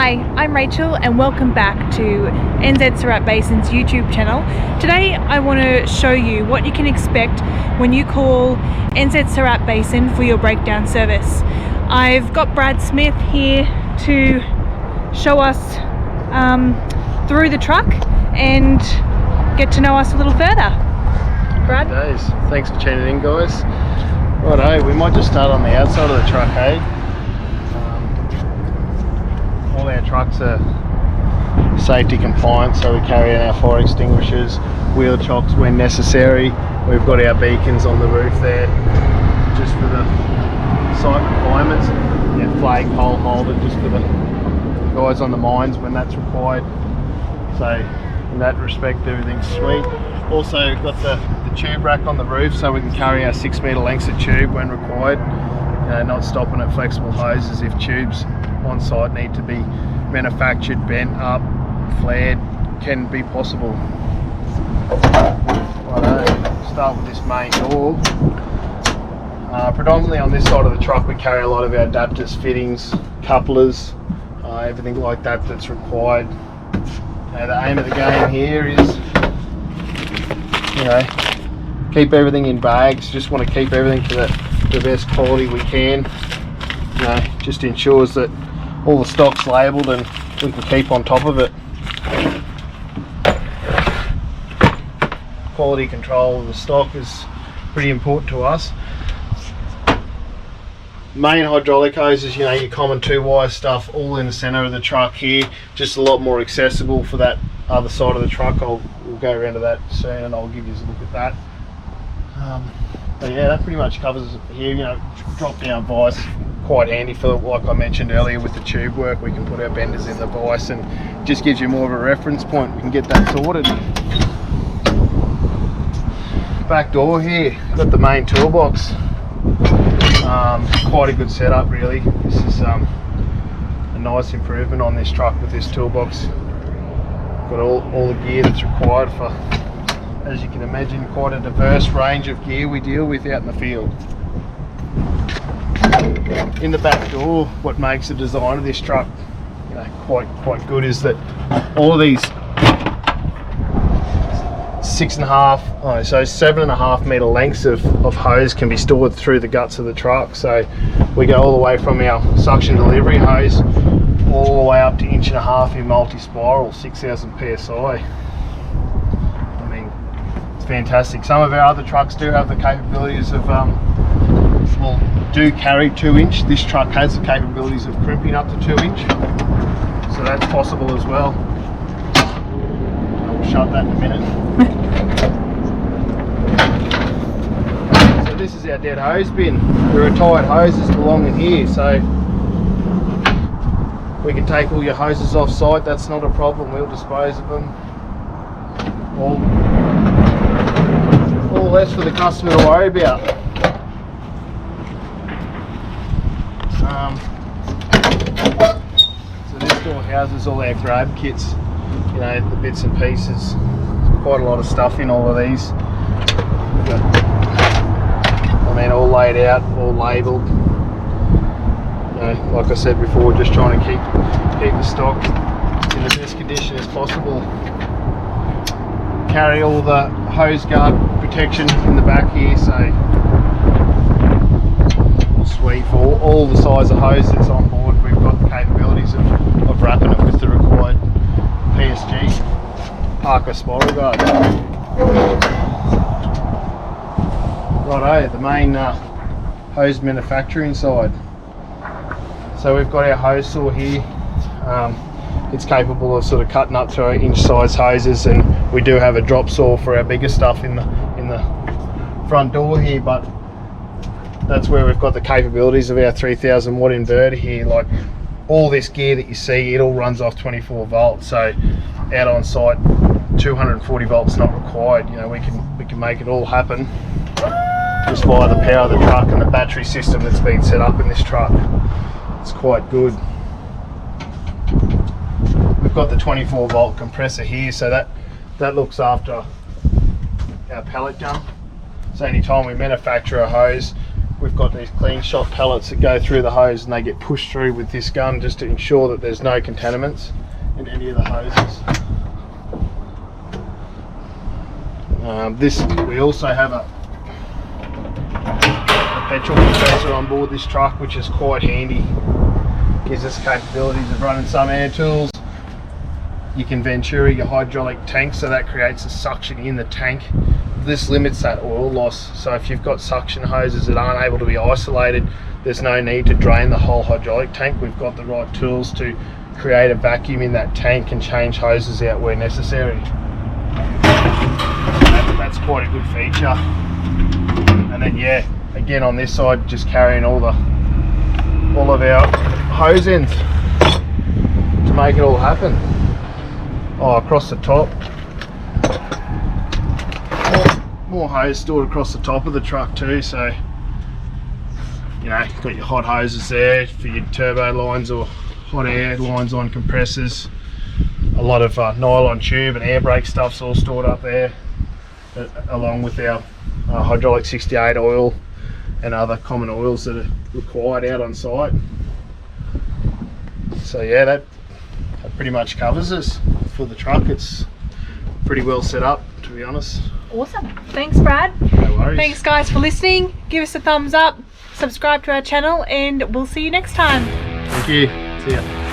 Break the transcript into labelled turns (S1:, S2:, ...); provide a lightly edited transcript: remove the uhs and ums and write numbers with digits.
S1: Hi, I'm Rachel and welcome back to ENZED Surat Basin's YouTube channel. Today I want to show you what you can expect when you call ENZED Surat Basin for your breakdown service. I've got Brad Smith here to show us through the truck and get to know us a little further. Brad?
S2: Days. Thanks for tuning in, guys. Righto, we might just start on the outside of the truck, eh? All our trucks are safety compliant, so we carry in our fire extinguishers, wheel chocks when necessary. We've got our beacons on the roof there, just for the site requirements. Our flag pole holder, just for the guys on the mines when that's required. So in that respect, everything's sweet. Also got the tube rack on the roof, so we can carry our 6 metre lengths of tube when required. Not stopping at flexible hoses if tubes on site need to be manufactured, bent up, flared, can be possible. Righto, start with this main door. Predominantly on this side of the truck we carry a lot of our adapters, fittings, couplers, everything like that that's required. The aim of the game here is, keep everything in bags. Just want to keep everything to the best quality we can. Just ensures that all the stock's labelled and we can keep on top of it. Quality control of the stock is pretty important to us. Main hydraulic hoses, your common 2-wire stuff, all in the centre of the truck here, just a lot more accessible for that other side of the truck. We'll go around to that soon and I'll give you a look at that. But yeah, that pretty much covers it here. Drop down vise, quite handy for, like I mentioned earlier with the tube work. We can put our benders in the vise and just gives you more of a reference point. We can get that sorted. Back door here, got the main toolbox. Quite a good setup really. This is a nice improvement on this truck with this toolbox. Got all the gear that's required for, as you can imagine, quite a diverse range of gear we deal with out in the field. In the back door, what makes the design of this truck quite good is that all of these 7.5 metre lengths of hose can be stored through the guts of the truck. So we go all the way from our suction delivery hose all the way up to 1.5 inch in multi-spiral, 6,000 psi. It's fantastic. Some of our other trucks do have the capabilities of do carry 2 inch. This truck has the capabilities of crimping up to 2 inch, so that's possible as well. I'll shut that in a minute. So this is our dead hose bin. The retired hoses belong in here, so we can take all your hoses off site. That's not a problem. We'll dispose of them. All less for the customer to worry about. So this door houses all our grab kits, the bits and pieces. Quite a lot of stuff in all of these. All laid out, all labelled. Like I said before, just trying to keep the stock in the best condition as possible. Carry all the hose guard protection in the back here, so sweet for all the size of hose that's on board. We've got the capabilities of wrapping it with the required PSG Parker spiral guard. Righto, the main hose manufacturing side. So we've got our hose saw here. It's capable of sort of cutting up to our inch size hoses, and we do have a drop saw for our bigger stuff in the front door here, but that's where we've got the capabilities of our 3000 watt inverter here. Like all this gear that you see, it all runs off 24 volts, so out on site 240 volts not required. We can make it all happen just via the power of the truck and the battery system that's been set up in this truck. It's quite good. We've got the 24 volt compressor here, so that looks after our pellet gun. So anytime we manufacture a hose, we've got these clean shot pellets that go through the hose, and they get pushed through with this gun just to ensure that there's no contaminants in any of the hoses. We also have a petrol compressor on board this truck, which is quite handy. Gives us capabilities of running some air tools. You can Venturi your hydraulic tank, so that creates a suction in the tank. This limits that oil loss, so if you've got suction hoses that aren't able to be isolated, there's no need to drain the whole hydraulic tank. We've got the right tools to create a vacuum in that tank and change hoses out where necessary. That's quite a good feature. And then yeah, again on this side, just carrying all of our hose ends to make it all happen. Oh, across the top, more hose stored across the top of the truck too, so you know, you've got your hot hoses there for your turbo lines or hot air lines on compressors. A lot of nylon tube and air brake stuff's all stored up there, along with our hydraulic 68 oil and other common oils that are required out on site. So yeah, that pretty much covers us for the truck. It's pretty well set up, to be honest.
S1: Awesome. Thanks, Brad.
S2: No worries.
S1: Thanks guys for listening. Give us a thumbs up, subscribe to our channel, and we'll see you next time.
S2: Thank you. See ya.